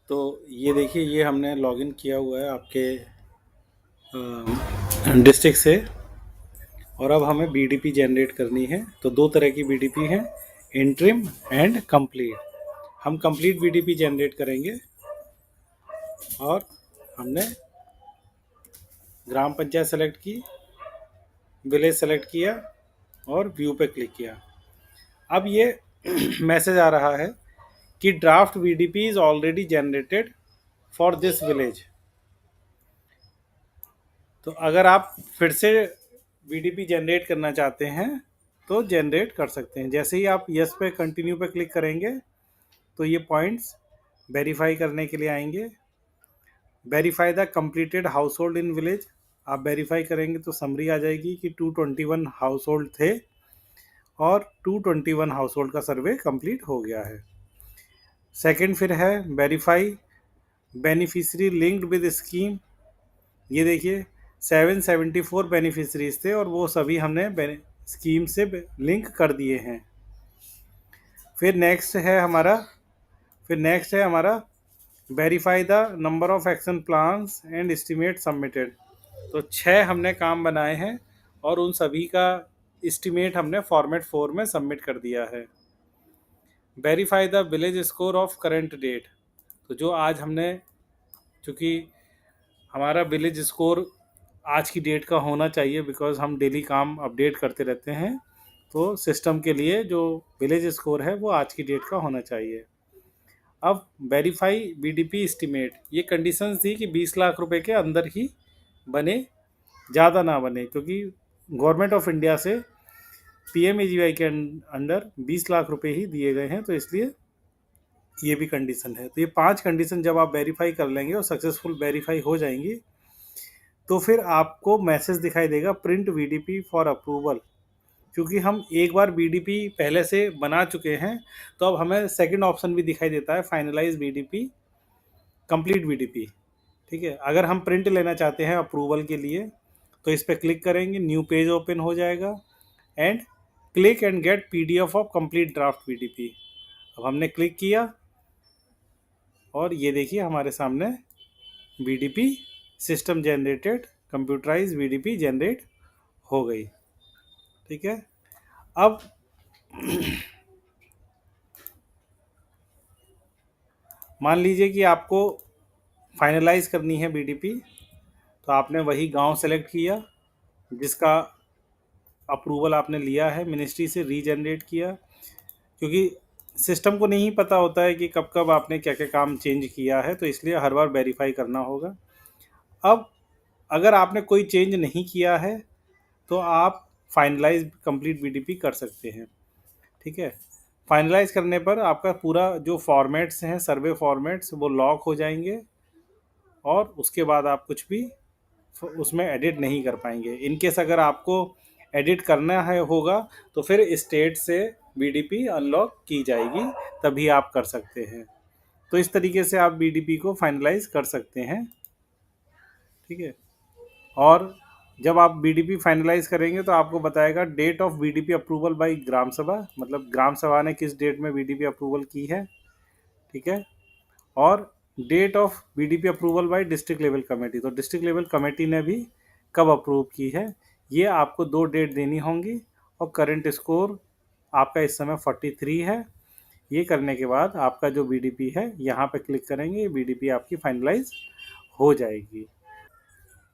तो ये देखिए, ये हमने लॉगिन किया हुआ है आपके डिस्ट्रिक्ट से, और अब हमें बीडीपी जनरेट करनी है। तो दो तरह की बीडीपी हैं, इंट्रिम एंड कंप्लीट। हम कंप्लीट बीडीपी जनरेट करेंगे, और हमने ग्राम पंचायत सेलेक्ट की, विलेज सेलेक्ट किया और व्यू पे क्लिक किया। अब ये मैसेज आ रहा है कि draft BDP is already generated for this village. तो अगर आप फिर से बीडीपी जनरेट करना चाहते हैं तो जनरेट कर सकते हैं। जैसे ही आप यस पे कंटिन्यू पे क्लिक करेंगे तो ये पॉइंट्स वेरीफाई करने के लिए आएंगे। Verify the completed house hold in village. आप वेरीफाई करेंगे तो समरी आ जाएगी कि 221 हाउस होल्ड थे और 221 हाउस होल्ड का सर्वे कंप्लीट हो गया है। सेकंड फिर है verify beneficiary linked with scheme. ये देखिए 774 बेनिफिशरीज थे और वो सभी हमने स्कीम से लिंक कर दिए हैं। फिर नेक्स्ट है हमारा verify the number of action plans and estimate submitted. तो 6 हमने काम बनाए हैं और उन सभी का एस्टिमेट हमने फॉर्मेट 4 में सबमिट कर दिया है। Verify the village score of current date. तो जो आज हमने, चूँकि हमारा विलेज स्कोर आज की डेट का होना चाहिए, बिकॉज हम डेली काम अपडेट करते रहते हैं, तो सिस्टम के लिए जो विलेज स्कोर है वो आज की डेट का होना चाहिए। अब वेरीफाई बीडीपी एस्टीमेट, ये कंडीशंस थी कि 20 लाख रुपए के अंदर ही बने, ज़्यादा ना बने, क्योंकि गवर्नमेंट ऑफ इंडिया से पीएमएजीवाई के अंडर 20 लाख रुपए ही दिए गए हैं, तो इसलिए ये भी कंडीशन है। तो ये 5 कंडीशन जब आप वेरीफाई कर लेंगे और सक्सेसफुल वेरीफाई हो जाएंगी तो फिर आपको मैसेज दिखाई देगा प्रिंट बीडीपी फॉर अप्रूवल। क्योंकि हम एक बार बीडीपी पहले से बना चुके हैं तो अब हमें सेकंड ऑप्शन भी दिखाई देता है, फाइनलाइज बीडीपी, कंप्लीट बीडीपी। ठीक है, अगर हम प्रिंट लेना चाहते हैं अप्रूवल के लिए तो इस पर क्लिक करेंगे, न्यू पेज ओपन हो जाएगा and click and get PDF of complete draft BDP. अब हमने क्लिक किया और ये देखिए हमारे सामने BDP system generated computerize BDP generate हो गई। ठीक है, अब मान लीजिए कि आपको फाइनलाइज करनी है बीडीपी, तो आपने वही गांव सेलेक्ट किया जिसका अप्रूवल आपने लिया है मिनिस्ट्री से, रीजनरेट किया। क्योंकि सिस्टम को नहीं पता होता है कि कब कब आपने क्या क्या काम चेंज किया है, तो इसलिए हर बार वेरीफाई करना होगा। अब अगर आपने कोई चेंज नहीं किया है तो आप फाइनलाइज कंप्लीट बीडीपी कर सकते हैं। ठीक है, फाइनलाइज करने पर आपका पूरा जो फॉर्मेट्स हैं, सर्वे फॉर्मेट्स, वो लॉक हो जाएंगे और उसके बाद आप कुछ भी उसमें एडिट नहीं कर पाएंगे। इनकेस अगर आपको एडिट करना है होगा तो फिर स्टेट से बीडीपी अनलॉक की जाएगी, तभी आप कर सकते हैं। तो इस तरीके से आप बीडीपी को फाइनलाइज कर सकते हैं। ठीक है, और जब आप बीडीपी फाइनलाइज करेंगे तो आपको बताएगा date of BDP approval by gram sabha, मतलब ग्राम सभा ने किस डेट में बीडीपी अप्रूवल की है। ठीक है, और date of BDP approval by district level committee, तो डिस्ट्रिक्ट लेवल कमेटी ने भी कब अप्रूव की है, ये आपको 2 डेट देनी होंगी। और करंट स्कोर आपका इस समय 43 है। ये करने के बाद आपका जो बीडीपी है यहाँ पे क्लिक करेंगे, बीडीपी आपकी फाइनलाइज हो जाएगी।